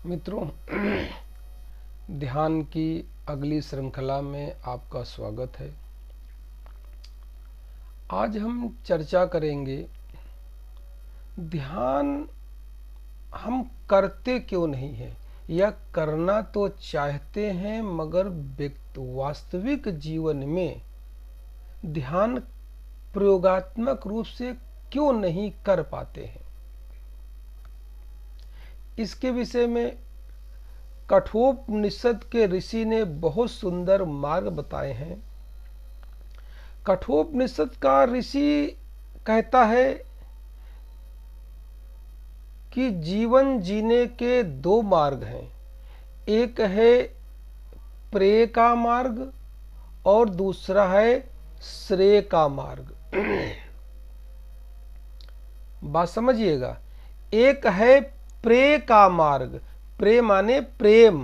मित्रों, ध्यान की अगली श्रृंखला में आपका स्वागत है। आज हम चर्चा करेंगे ध्यान हम करते क्यों नहीं हैं, या करना तो चाहते हैं मगर वास्तविक जीवन में ध्यान प्रयोगात्मक रूप से क्यों नहीं कर पाते हैं। इसके विषय में कठोपनिषद के ऋषि ने बहुत सुंदर मार्ग बताए हैं। कठोपनिषद का ऋषि कहता है कि जीवन जीने के दो मार्ग हैं, एक है प्रेय का मार्ग और दूसरा है श्रेय का मार्ग। बात समझिएगा, एक है प्रेय का मार्ग, प्रेय माने प्रेम,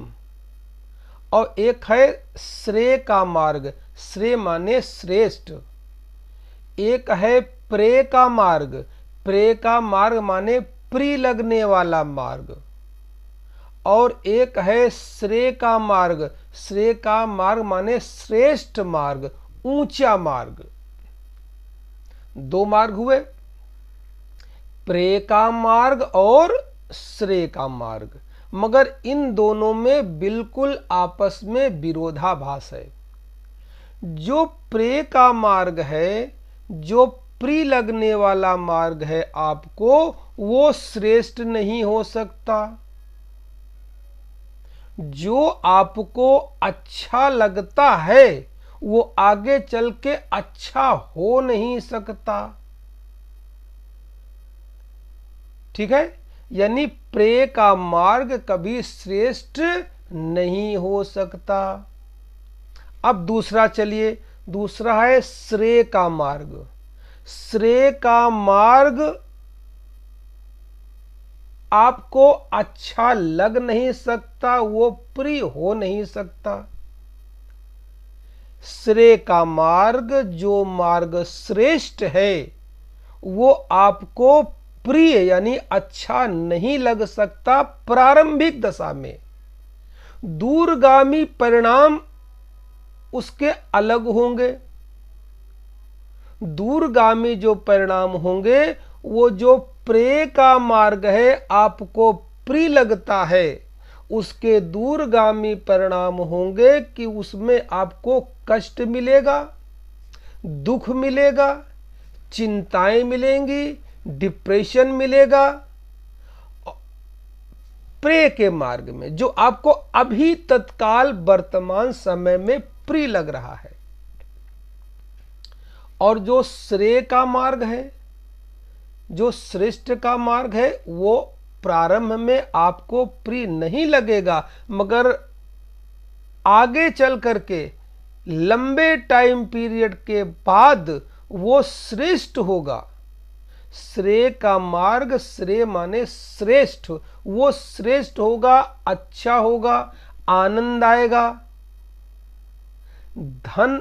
और एक है श्रेय का मार्ग, श्रेय माने श्रेष्ठ। एक है प्रेय का मार्ग, प्रेय का मार्ग माने प्रिय लगने वाला मार्ग, और एक है श्रेय का मार्ग, श्रेय का मार्ग माने श्रेष्ठ मार्ग, ऊंचा मार्ग। दो मार्ग हुए, प्रेय का मार्ग और श्रेय का मार्ग, मगर इन दोनों में बिल्कुल आपस में विरोधाभास है। जो प्रेय का मार्ग है, जो प्रिय लगने वाला मार्ग है आपको, वो श्रेष्ठ नहीं हो सकता। जो आपको अच्छा लगता है वो आगे चल के अच्छा हो नहीं सकता। ठीक है, यानी प्रेय का मार्ग कभी श्रेष्ठ नहीं हो सकता। अब दूसरा चलिए, दूसरा है श्रेय का मार्ग। श्रेय का मार्ग आपको अच्छा लग नहीं सकता, वो प्रिय हो नहीं सकता। श्रेय का मार्ग, जो मार्ग श्रेष्ठ है, वो आपको प्रिय यानी अच्छा नहीं लग सकता प्रारंभिक दशा में। दूरगामी परिणाम उसके अलग होंगे। दूरगामी जो परिणाम होंगे, वो जो प्रेय का मार्ग है आपको प्रिय लगता है, उसके दूरगामी परिणाम होंगे कि उसमें आपको कष्ट मिलेगा, दुख मिलेगा, चिंताएं मिलेंगी, डिप्रेशन मिलेगा। प्रेय के मार्ग में जो आपको अभी तत्काल वर्तमान समय में प्रिय लग रहा है, और जो श्रेय का मार्ग है, जो श्रेष्ठ का मार्ग है, वो प्रारंभ में आपको प्रिय नहीं लगेगा, मगर आगे चल करके लंबे टाइम पीरियड के बाद वो श्रेष्ठ होगा। श्रेय का मार्ग, श्रेय माने श्रेष्ठ, वो श्रेष्ठ होगा, अच्छा होगा, आनंद आएगा, धन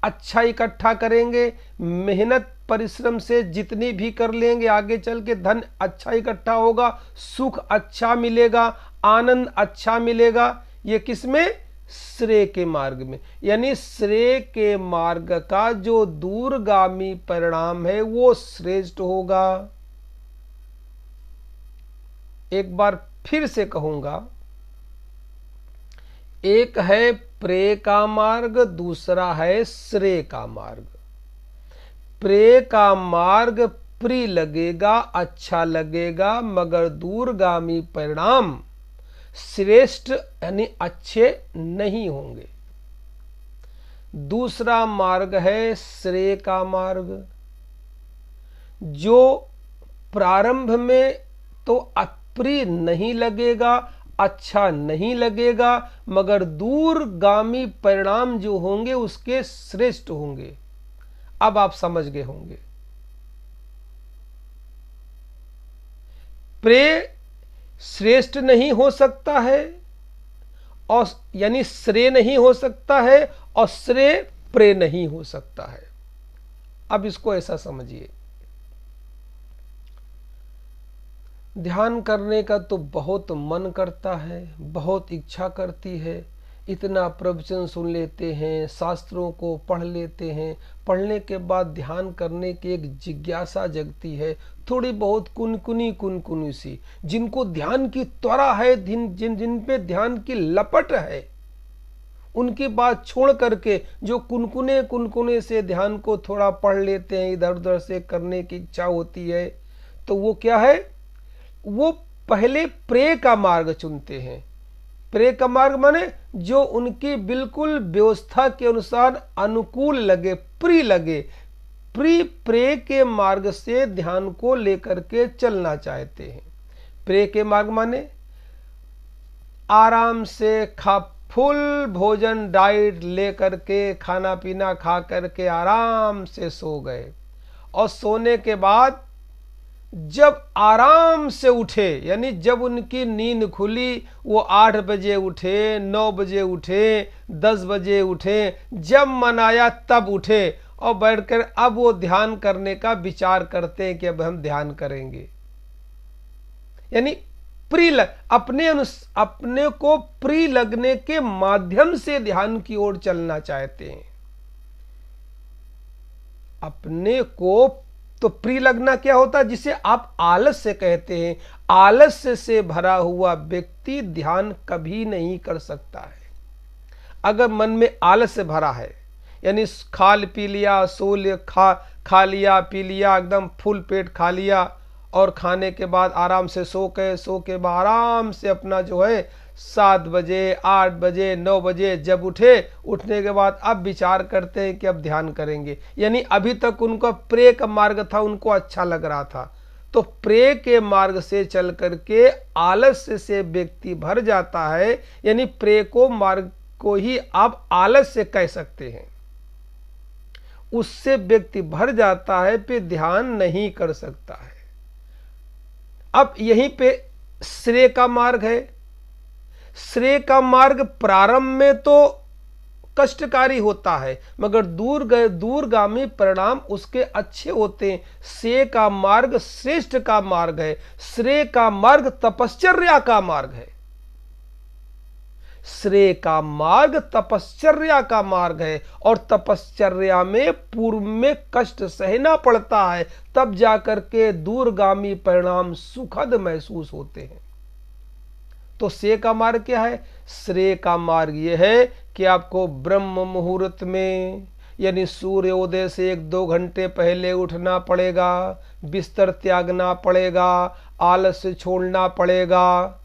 अच्छा इकट्ठा करेंगे, मेहनत परिश्रम से जितनी भी कर लेंगे आगे चल के धन अच्छा इकट्ठा होगा, सुख अच्छा मिलेगा, आनंद अच्छा मिलेगा। ये किसमें? श्रेय के मार्ग में। यानी श्रेय के मार्ग का जो दूरगामी परिणाम है वो श्रेष्ठ होगा। एक बार फिर से कहूंगा, एक है प्रेय का मार्ग, दूसरा है श्रेय का मार्ग। प्रेय का मार्ग प्रिय लगेगा, अच्छा लगेगा, मगर दूरगामी परिणाम श्रेष्ठ यानी अच्छे नहीं होंगे। दूसरा मार्ग है श्रेय का मार्ग, जो प्रारंभ में तो अप्रिय नहीं लगेगा, अच्छा नहीं लगेगा, मगर दूरगामी परिणाम जो होंगे उसके श्रेष्ठ होंगे। अब आप समझ गए होंगे। प्रेय श्रेष्ठ नहीं हो सकता है, और यानी श्रेय नहीं हो सकता है, और श्रेय प्रेय नहीं हो सकता है। अब इसको ऐसा समझिए, ध्यान करने का तो बहुत मन करता है, बहुत इच्छा करती है, इतना प्रवचन सुन लेते हैं, शास्त्रों को पढ़ लेते हैं, पढ़ने के बाद ध्यान करने की एक जिज्ञासा जगती है, थोड़ी बहुत कुनकुनी सी। जिनको ध्यान की त्वरा है, जिन पे ध्यान की लपट है, उनकी बात छोड़ करके जो कुनकुने से ध्यान को थोड़ा पढ़ लेते हैं, इधर उधर से करने की इच्छा होती है, तो वो क्या है, वो पहले प्रे का मार्ग चुनते हैं। प्रे का मार्ग माने जो उनकी बिल्कुल व्यवस्था के अनुसार अनुकूल लगे, प्रिय लगे, प्रे के मार्ग से ध्यान को लेकर के चलना चाहते हैं। प्रे के मार्ग माने आराम से फुल भोजन डाइट लेकर के, खाना पीना खा करके आराम से सो गए, और सोने के बाद जब आराम से उठे, यानी जब उनकी नींद खुली, वो 8 बजे उठे, 9 बजे उठे, 10 बजे उठे, जब मन आया तब उठे, और बैठकर अब वो ध्यान करने का विचार करते हैं कि अब हम ध्यान करेंगे। यानी अपने को प्रिय लगने के माध्यम से ध्यान की ओर चलना चाहते हैं। अपने को तो प्रिय लगना क्या होता है, जिसे आप आलस्य कहते हैं। आलस्य से भरा हुआ व्यक्ति ध्यान कभी नहीं कर सकता है। अगर मन में आलस्य भरा है, यानी खा पी लिया, सो लिया, खा लिया पी लिया, एकदम फुल पेट खा लिया, और खाने के बाद आराम से सो के बाद आराम से अपना जो है 7 बजे, 8 बजे, 9 बजे जब उठे, उठने के बाद अब विचार करते हैं कि अब ध्यान करेंगे। यानी अभी तक उनका प्रे का मार्ग था, उनको अच्छा लग रहा था, तो प्रे के मार्ग से चल करके आलस्य से व्यक्ति भर जाता है। यानी प्रे को मार्ग को ही आप आलस्य कह सकते हैं। उससे व्यक्ति भर जाता है, फिर ध्यान नहीं कर सकता है। अब यहीं पे श्रेय का मार्ग है। श्रेय का मार्ग प्रारंभ में तो कष्टकारी होता है, मगर दूरगामी परिणाम उसके अच्छे होते हैं। श्रेय का मार्ग श्रेष्ठ का मार्ग है। श्रेय का मार्ग तपश्चर्या का मार्ग है। श्रेय का मार्ग तपश्चर्या का मार्ग है, और तपश्चर्या में पूर्व में कष्ट सहना पड़ता है, तब जाकर के दूरगामी परिणाम सुखद महसूस होते हैं। तो श्रेय का मार्ग क्या है? श्रेय का मार्ग यह है कि आपको ब्रह्म मुहूर्त में, यानी सूर्योदय से 1-2 घंटे पहले उठना पड़ेगा, बिस्तर त्यागना पड़ेगा, आलस्य छोड़ना पड़ेगा।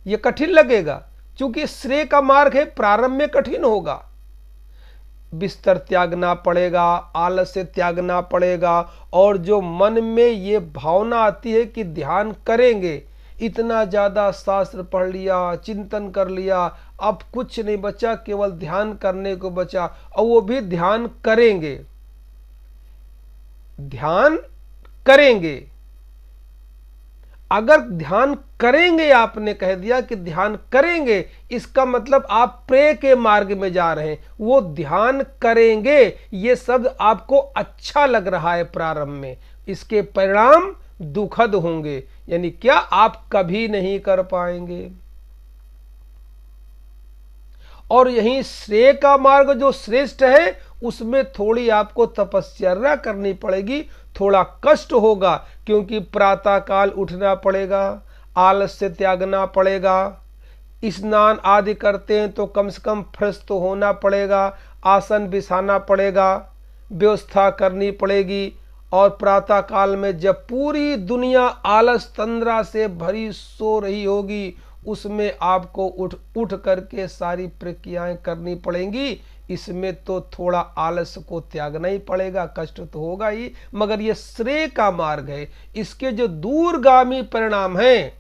यह कठिन लगेगा, क्योंकि श्रेय का मार्ग है, प्रारंभ में कठिन होगा। बिस्तर त्यागना पड़ेगा, आलस्य त्यागना पड़ेगा, और जो मन में ये भावना आती है कि ध्यान करेंगे, इतना ज्यादा शास्त्र पढ़ लिया, चिंतन कर लिया, अब कुछ नहीं बचा, केवल ध्यान करने को बचा, और वो भी ध्यान करेंगे। ध्यान करेंगे, अगर ध्यान करेंगे, आपने कह दिया कि ध्यान करेंगे, इसका मतलब आप प्रे के मार्ग में जा रहे हैं। वो ध्यान करेंगे, ये शब्द आपको अच्छा लग रहा है प्रारंभ में, इसके परिणाम दुखद होंगे। यानी क्या? आप कभी नहीं कर पाएंगे। और यही श्रेय का मार्ग जो श्रेष्ठ है, उसमें थोड़ी आपको तपस्या करनी पड़ेगी, थोड़ा कष्ट होगा, क्योंकि प्रातः काल उठना पड़ेगा, आलस्य त्यागना पड़ेगा, स्नान आदि करते हैं तो कम से कम फ्रेश तो होना पड़ेगा, आसन बिछाना पड़ेगा, व्यवस्था करनी पड़ेगी। और प्रातः काल में जब पूरी दुनिया आलस तंद्रा से भरी सो रही होगी, उसमें आपको उठ करके सारी प्रक्रियाएं करनी पड़ेंगी। इसमें तो थोड़ा आलस्य को त्यागना ही पड़ेगा, कष्ट तो होगा ही, मगर ये श्रेय का मार्ग है। इसके जो दूरगामी परिणाम हैं,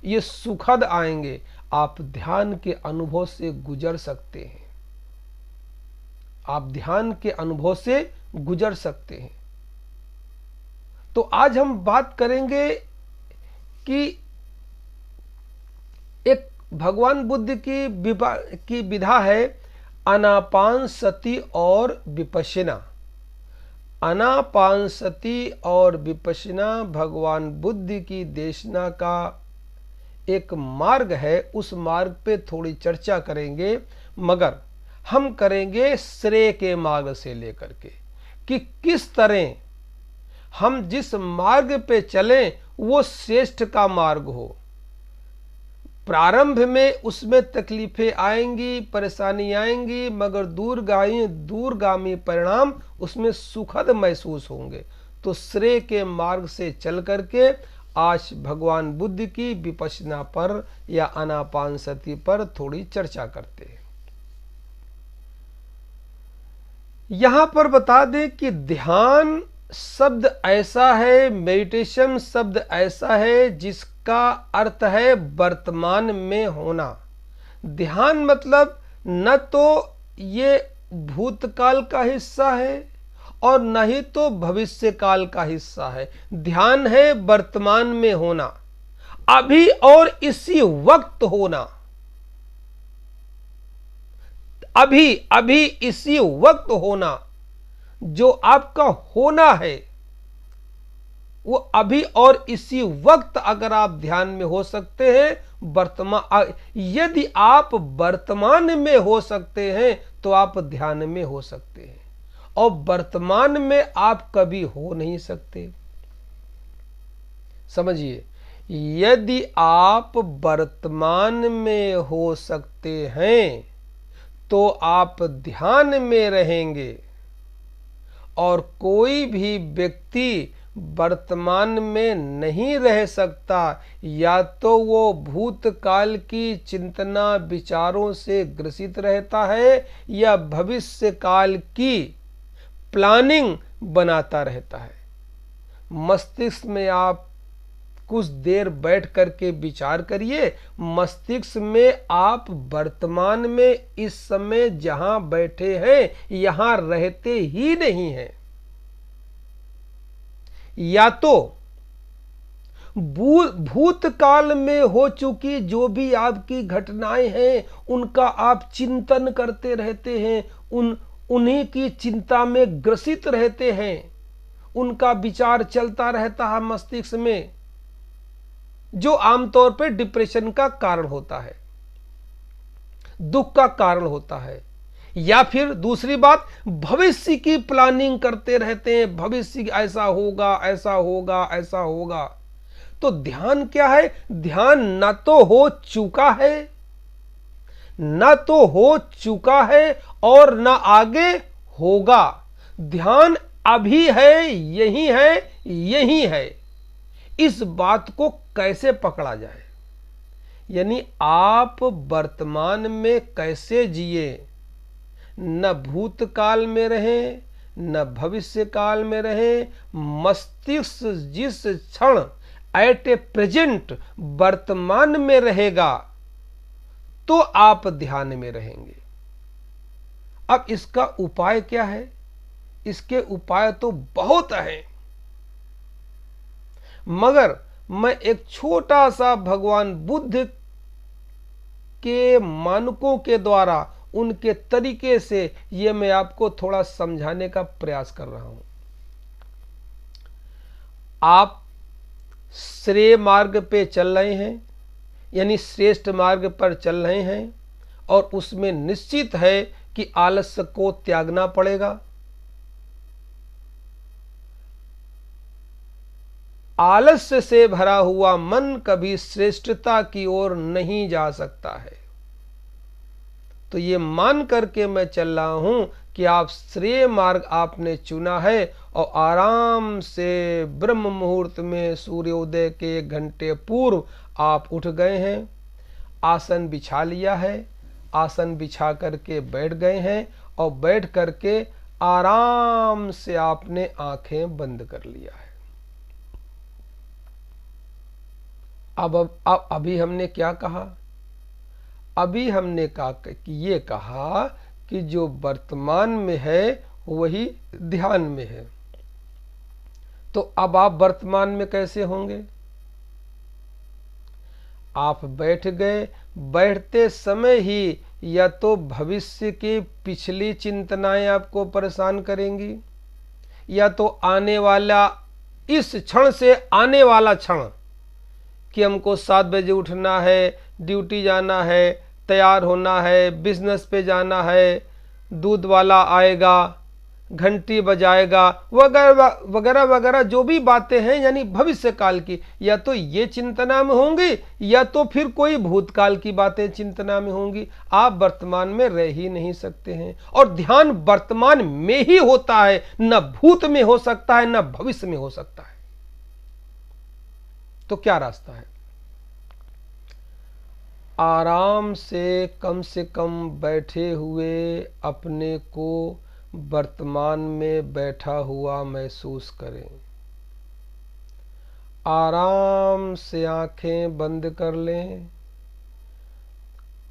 ये सुखद आएंगे। आप ध्यान के अनुभव से गुजर सकते हैं, आप ध्यान के अनुभव से गुजर सकते हैं। तो आज हम बात करेंगे कि एक भगवान बुद्ध की विधा है आनापान सती और विपश्यना। आनापानसति और विपश्यना भगवान बुद्ध की देशना का एक मार्ग है। उस मार्ग पे थोड़ी चर्चा करेंगे, मगर हम करेंगे श्रेय के मार्ग से लेकर के कि किस तरह हम जिस मार्ग पे चलें वो श्रेष्ठ का मार्ग हो। प्रारंभ में उसमें तकलीफें आएंगी, परेशानी आएंगी, मगर दूरगामी परिणाम उसमें सुखद महसूस होंगे। तो श्रेय के मार्ग से चल करके आज भगवान बुद्ध की विपश्यना पर या आनापानसति पर थोड़ी चर्चा करते हैं। यहां पर बता दें कि ध्यान शब्द ऐसा है, मेडिटेशन शब्द ऐसा है जिसका अर्थ है वर्तमान में होना। ध्यान मतलब न तो ये भूतकाल का हिस्सा है और न ही तो भविष्य काल का हिस्सा है। ध्यान है वर्तमान में होना, अभी और इसी वक्त होना, अभी इसी वक्त होना। जो आपका होना है वो अभी और इसी वक्त अगर आप ध्यान में हो सकते हैं, यदि आप वर्तमान में हो सकते हैं तो आप ध्यान में हो सकते हैं, और वर्तमान में आप कभी हो नहीं सकते। समझिए, यदि आप वर्तमान में हो सकते हैं तो आप ध्यान में रहेंगे, और कोई भी व्यक्ति वर्तमान में नहीं रह सकता। या तो वो भूतकाल की चिंतना विचारों से ग्रसित रहता है या भविष्य काल की प्लानिंग बनाता रहता है। मस्तिष्क में आप कुछ देर बैठ करके विचार करिए, मस्तिष्क में आप वर्तमान में इस समय जहां बैठे हैं यहां रहते ही नहीं हैं। या तो भूतकाल में हो चुकी जो भी आपकी घटनाएं हैं उनका आप चिंतन करते रहते हैं, उन्हीं की चिंता में ग्रसित रहते हैं, उनका विचार चलता रहता है मस्तिष्क में, जो आमतौर पर डिप्रेशन का कारण होता है, दुख का कारण होता है। या फिर दूसरी बात, भविष्य की प्लानिंग करते रहते हैं, भविष्य ऐसा होगा, ऐसा होगा, ऐसा होगा। तो ध्यान क्या है? ध्यान न तो हो चुका है, और न आगे होगा। ध्यान अभी है, यही है। इस बात को कैसे पकड़ा जाए? यानी आप वर्तमान में कैसे जिए, न भूतकाल में रहें न भविष्य काल में रहें। मस्तिष्क जिस क्षण एट ए प्रेजेंट वर्तमान में रहेगा तो आप ध्यान में रहेंगे। अब इसका उपाय क्या है? इसके उपाय तो बहुत हैं, मगर मैं एक छोटा सा भगवान बुद्ध के मानकों के द्वारा, उनके तरीके से ये मैं आपको थोड़ा समझाने का प्रयास कर रहा हूं। आप श्रेय मार्ग पे चल रहे हैं, यानी श्रेष्ठ मार्ग पर चल रहे हैं, और उसमें निश्चित है कि आलस्य को त्यागना पड़ेगा। आलस्य से भरा हुआ मन कभी श्रेष्ठता की ओर नहीं जा सकता है। तो ये मान करके मैं चल रहा हूं कि आप श्रेय मार्ग आपने चुना है, और आराम से ब्रह्म मुहूर्त में सूर्योदय के 1 घंटे पूर्व आप उठ गए हैं, आसन बिछा लिया है, आसन बिछा करके बैठ गए हैं, और बैठ करके आराम से आपने आंखें बंद कर लिया है। अब अभी हमने क्या कहा? अभी हमने कहा कि जो वर्तमान में है वही ध्यान में है। तो अब आप वर्तमान में कैसे होंगे? आप बैठ गए, बैठते समय ही या तो भविष्य की पिछली चिंतनाएं आपको परेशान करेंगी, या तो आने वाला, इस क्षण से आने वाला क्षण कि हमको 7 बजे उठना है, ड्यूटी जाना है, तैयार होना है, बिजनेस पे जाना है, दूध वाला आएगा, घंटी बजाएगा, वगैरह वगैरह वगैरह जो भी बातें हैं, यानी भविष्य काल की, या तो ये चिंतना में होंगी या तो फिर कोई भूतकाल की बातें चिंतना में होंगी। आप वर्तमान में रह ही नहीं सकते हैं, और ध्यान वर्तमान में ही होता है, न भूत में हो सकता है न भविष्य में हो सकता है। तो क्या रास्ता है? आराम से कम बैठे हुए अपने को वर्तमान में बैठा हुआ महसूस करें। आराम से आंखें बंद कर लें।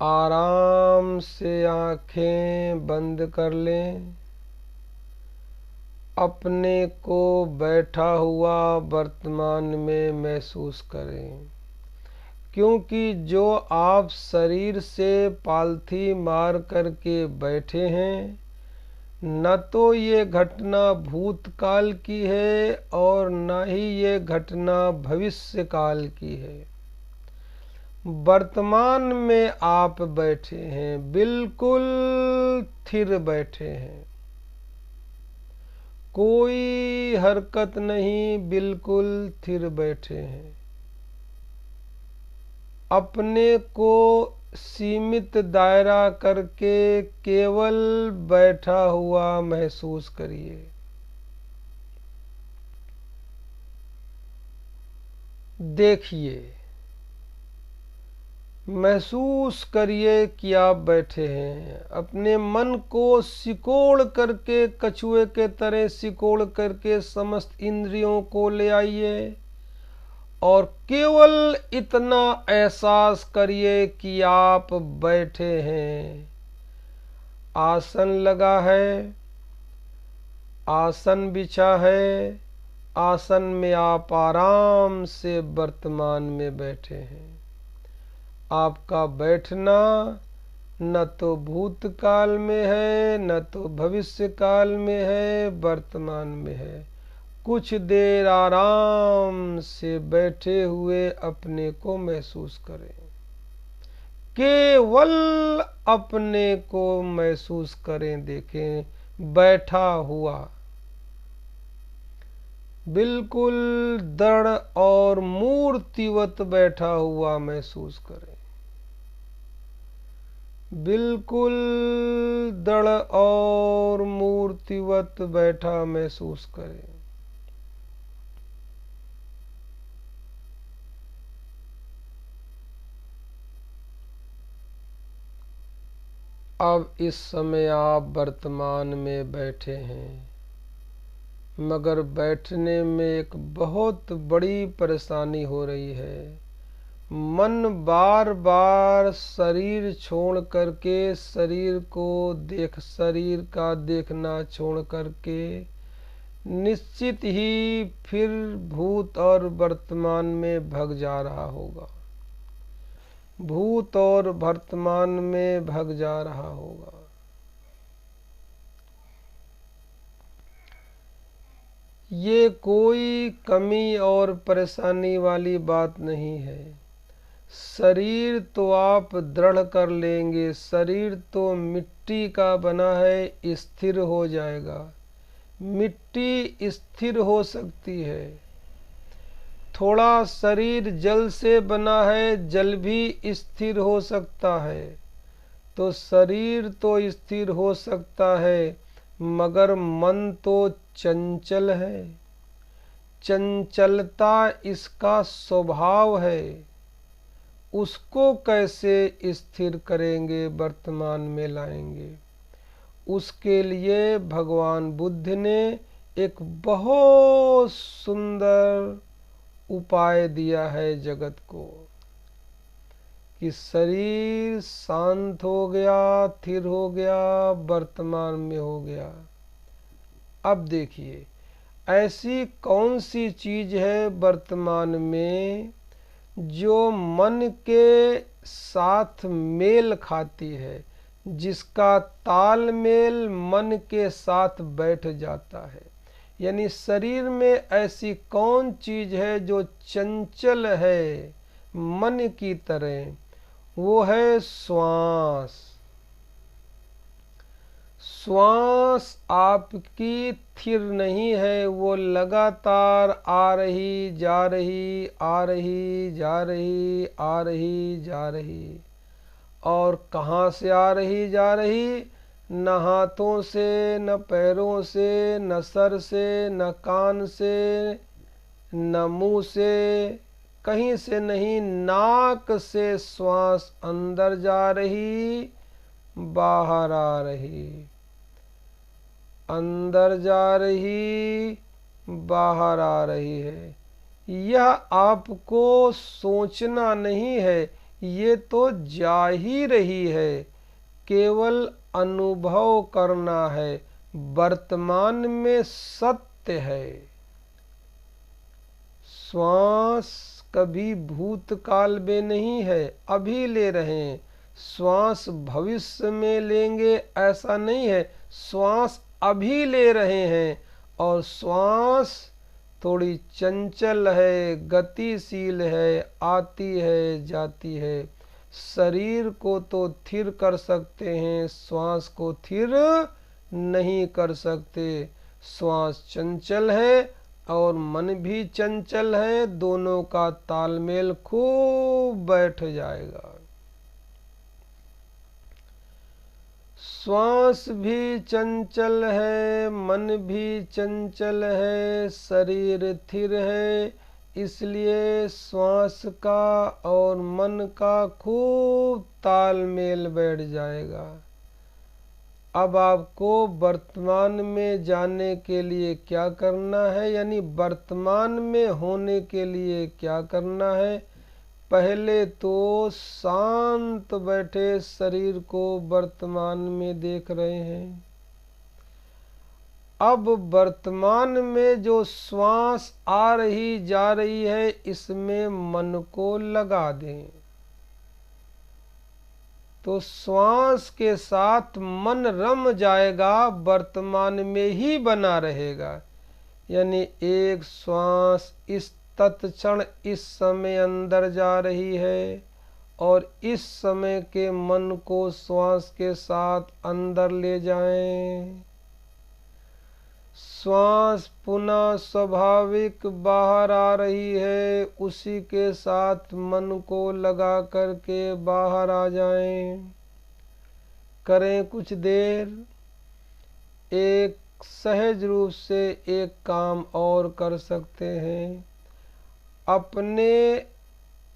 आराम से आंखें बंद कर लें। अपने को बैठा हुआ वर्तमान में महसूस करें, क्योंकि जो आप शरीर से पालथी मार करके बैठे हैं, न तो ये घटना भूतकाल की है और न ही ये घटना भविष्य काल की है। वर्तमान में आप बैठे हैं, बिल्कुल स्थिर बैठे हैं, कोई हरकत नहीं, बिल्कुल स्थिर बैठे हैं। अपने को सीमित दायरा करके केवल बैठा हुआ महसूस करिए। देखिए, महसूस करिए कि आप बैठे हैं। अपने मन को सिकोड़ करके, कछुए के तरह सिकोड़ करके समस्त इंद्रियों को ले आइए और केवल इतना एहसास करिए कि आप बैठे हैं। आसन लगा है, आसन बिछा है, आसन में आप आराम से वर्तमान में बैठे हैं। आपका बैठना न तो भूतकाल में है न तो भविष्य काल में है, वर्तमान में है। कुछ देर आराम से बैठे हुए अपने को महसूस करें। केवल अपने को महसूस करें, देखें बैठा हुआ, बिल्कुल दृढ़ और मूर्तिवत बैठा हुआ महसूस करें। बिल्कुल दृढ़ और मूर्तिवत बैठा महसूस करें। अब इस समय आप वर्तमान में बैठे हैं, मगर बैठने में एक बहुत बड़ी परेशानी हो रही है। मन बार बार शरीर छोड़ करके, शरीर का देखना छोड़ करके निश्चित ही फिर भूत और वर्तमान में भग जा रहा होगा। भूत और वर्तमान में भग जा रहा होगा। ये कोई कमी और परेशानी वाली बात नहीं है। शरीर तो आप दृढ़ कर लेंगे, शरीर तो मिट्टी का बना है, स्थिर हो जाएगा। मिट्टी स्थिर हो सकती है। थोड़ा शरीर जल से बना है, जल भी स्थिर हो सकता है। तो शरीर तो स्थिर हो सकता है, मगर मन तो चंचल है। चंचलता इसका स्वभाव है। उसको कैसे स्थिर करेंगे, वर्तमान में लाएंगे? उसके लिए भगवान बुद्ध ने एक बहुत सुंदर उपाय दिया है जगत को, कि शरीर शांत हो गया, स्थिर हो गया, वर्तमान में हो गया। अब देखिए, ऐसी कौन सी चीज है वर्तमान में जो मन के साथ मेल खाती है, जिसका तालमेल मन के साथ बैठ जाता है? यानी शरीर में ऐसी कौन चीज है जो चंचल है मन की तरह, वो है श्वास। श्वास आपकी स्थिर नहीं है, वो लगातार आ रही जा रही, आ रही जा रही, आ रही जा रही। और कहाँ से आ रही जा रही? न हाथों से, न पैरों से, न सर से, न कान से, न मुंह से, कहीं से नहीं, नाक से श्वास अंदर जा रही, बाहर आ रही, अंदर जा रही, बाहर आ रही है। यह आपको सोचना नहीं है, ये तो जा ही रही है, केवल अनुभव करना है, वर्तमान में सत्य है। श्वास कभी भूतकाल में नहीं है, अभी ले रहे हैं। श्वास भविष्य में लेंगे ऐसा नहीं है, श्वास अभी ले रहे हैं। और श्वास थोड़ी चंचल है, गतिशील है, आती है जाती है। शरीर को तो स्थिर कर सकते हैं, श्वास को स्थिर नहीं कर सकते। श्वास चंचल है और मन भी चंचल है, दोनों का तालमेल खूब बैठ जाएगा। श्वास भी चंचल है, मन भी चंचल है, शरीर स्थिर है, इसलिए श्वास का और मन का खूब तालमेल बैठ जाएगा। अब आपको वर्तमान में जाने के लिए क्या करना है, यानी वर्तमान में होने के लिए क्या करना है? पहले तो शांत बैठे शरीर को वर्तमान में देख रहे हैं। अब वर्तमान में जो श्वास आ रही जा रही है, इसमें मन को लगा दें तो श्वास के साथ मन रम जाएगा, वर्तमान में ही बना रहेगा। यानी एक श्वास इस तत्क्षण इस समय अंदर जा रही है और इस समय के मन को श्वास के साथ अंदर ले जाएं। श्वास पुनः स्वाभाविक बाहर आ रही है, उसी के साथ मन को लगा करके बाहर आ जाएं। करें कुछ देर। एक सहज रूप से एक काम और कर सकते हैं। अपने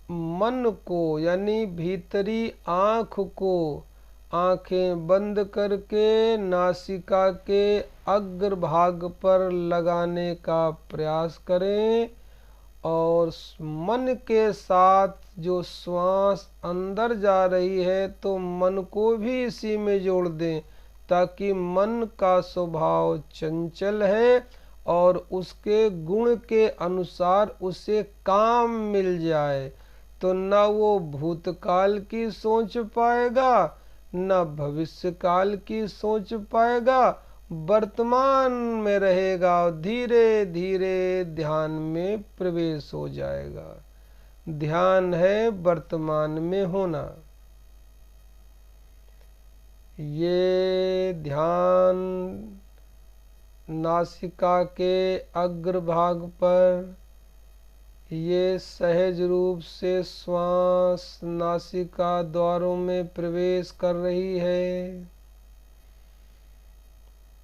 मन को यानी भीतरी आँख को आंखें बंद करके नासिका के अग्रभाग पर लगाने का प्रयास करें और मन के साथ जो श्वास अंदर जा रही है तो मन को भी इसी में जोड़ दें, ताकि मन का स्वभाव चंचल है और उसके गुण के अनुसार उसे काम मिल जाए। तो न वो भूतकाल की सोच पाएगा, न भविष्य काल की सोच पाएगा, वर्तमान में रहेगा और धीरे धीरे ध्यान में प्रवेश हो जाएगा। ध्यान है वर्तमान में होना। ये ध्यान नासिका के अग्रभाग पर, ये सहज रूप से श्वास नासिका द्वारों में प्रवेश कर रही है,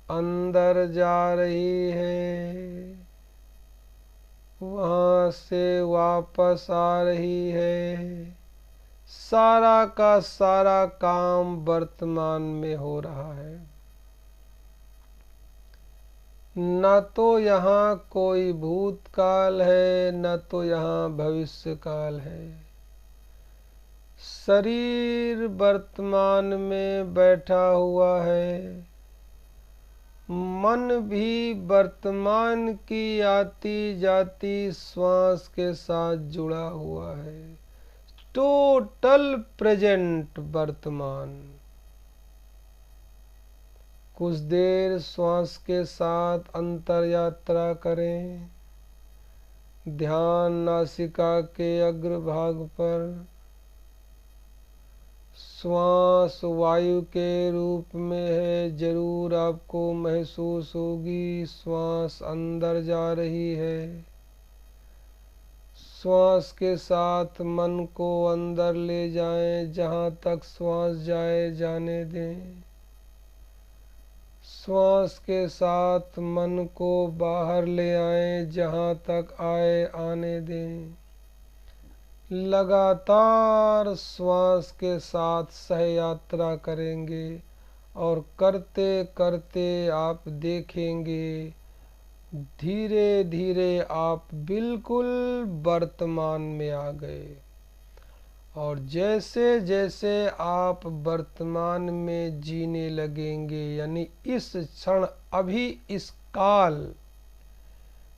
अंदर जा रही है, वहाँ से वापस आ रही है। सारा का सारा काम वर्तमान में हो रहा है। न तो यहाँ कोई भूतकाल है, न तो यहाँ भविष्य काल है। शरीर वर्तमान में बैठा हुआ है, मन भी वर्तमान की आती जाती श्वास के साथ जुड़ा हुआ है। टोटल प्रेजेंट वर्तमान। कुछ देर श्वास के साथ अंतर यात्रा करें। ध्यान नासिका के अग्रभाग पर। श्वास वायु के रूप में है, जरूर आपको महसूस होगी श्वास अंदर जा रही है। श्वास के साथ मन को अंदर ले जाएं, जहाँ तक श्वास जाए जाने दें। श्वास के साथ मन को बाहर ले आएं, जहाँ तक आए आने दें। लगातार श्वास के साथ सह यात्रा करेंगे और करते करते आप देखेंगे धीरे धीरे आप बिल्कुल वर्तमान में आ गए। और जैसे जैसे आप वर्तमान में जीने लगेंगे, यानी इस क्षण अभी इस काल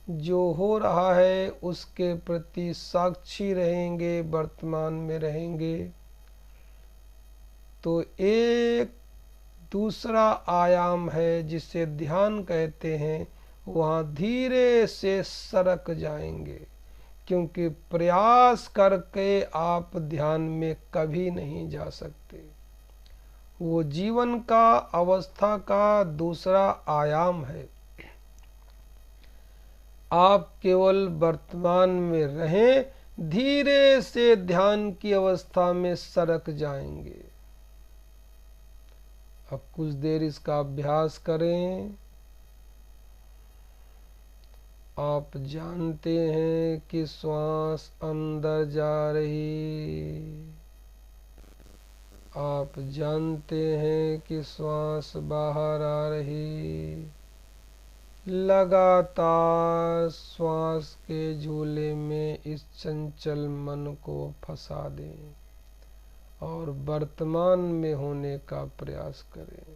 जो हो रहा है उसके प्रति साक्षी रहेंगे, वर्तमान में रहेंगे, तो एक दूसरा आयाम है जिसे ध्यान कहते हैं, वहाँ धीरे से सरक जाएंगे। क्योंकि प्रयास करके आप ध्यान में कभी नहीं जा सकते। वो जीवन का अवस्था का दूसरा आयाम है। आप केवल वर्तमान में रहें, धीरे से ध्यान की अवस्था में सरक जाएंगे। अब कुछ देर इसका अभ्यास करें। आप जानते हैं कि श्वास अंदर जा रही, आप जानते हैं कि श्वास बाहर आ रही। लगातार श्वास के झूले में इस चंचल मन को फंसा दें और वर्तमान में होने का प्रयास करें।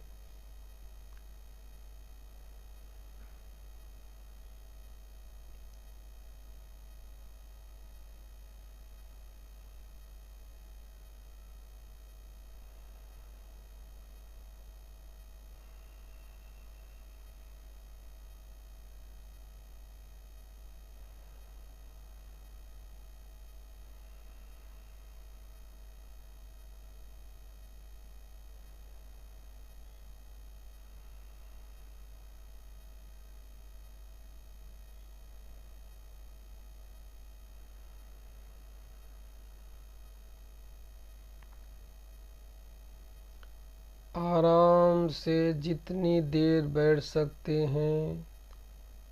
आराम से जितनी देर बैठ सकते हैं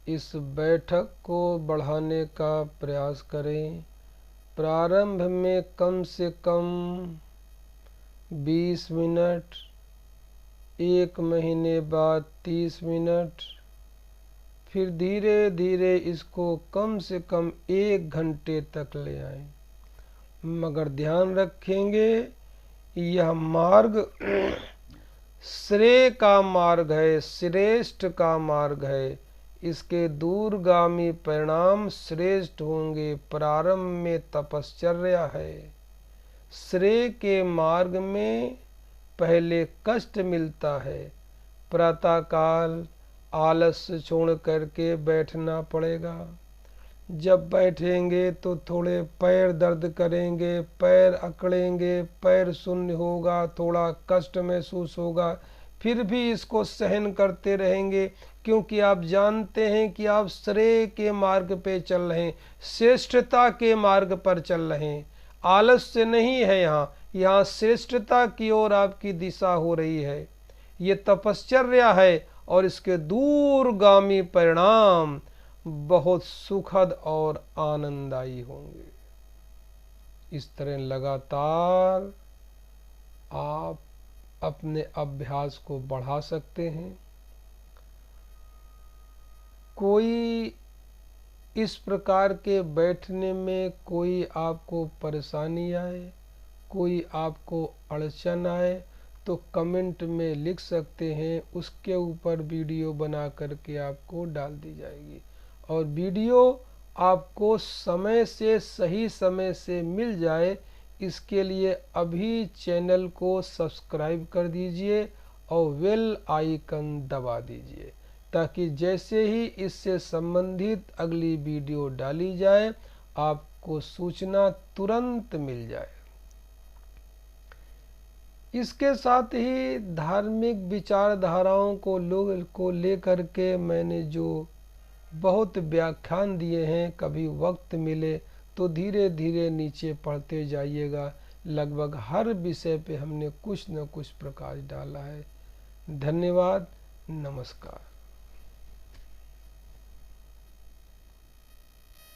इस बैठक को बढ़ाने का प्रयास करें। प्रारंभ में कम से कम 20 मिनट, 1 महीने बाद 30 मिनट, फिर धीरे धीरे इसको कम से कम 1 घंटे तक ले आएं। मगर ध्यान रखेंगे यह मार्ग श्रेय का मार्ग है, श्रेष्ठ का मार्ग है। इसके दूरगामी परिणाम श्रेष्ठ होंगे। प्रारंभ में तपश्चर्या है। श्रेय के मार्ग में पहले कष्ट मिलता है। प्रातःकाल आलस्य छोड़ करके बैठना पड़ेगा। जब बैठेंगे तो थोड़े पैर दर्द करेंगे, पैर अकड़ेंगे, पैर शून्य होगा, थोड़ा कष्ट महसूस होगा, फिर भी इसको सहन करते रहेंगे। क्योंकि आप जानते हैं कि आप श्रेय के मार्ग पे चल रहे हैं, श्रेष्ठता के मार्ग पर चल रहे हैं। आलस्य नहीं है यहाँ श्रेष्ठता की ओर आपकी दिशा हो रही है। ये तपश्चर्या है और इसके दूरगामी परिणाम बहुत सुखद और आनंददायी होंगे। इस तरह लगातार आप अपने अभ्यास को बढ़ा सकते हैं। कोई इस प्रकार के बैठने में कोई आपको परेशानी आए, कोई आपको अड़चन आए तो कमेंट में लिख सकते हैं। उसके ऊपर वीडियो बना करके आपको डाल दी जाएगी और वीडियो आपको समय से सही समय से मिल जाए, इसके लिए अभी चैनल को सब्सक्राइब कर दीजिए और बेल आइकन दबा दीजिए ताकि जैसे ही इससे संबंधित अगली वीडियो डाली जाए आपको सूचना तुरंत मिल जाए। इसके साथ ही धार्मिक विचारधाराओं को लेकर के मैंने जो बहुत व्याख्यान दिए हैं, कभी वक्त मिले तो धीरे धीरे नीचे पढ़ते जाइएगा। लगभग हर विषय पे हमने कुछ न कुछ प्रकाश डाला है। धन्यवाद, नमस्कार।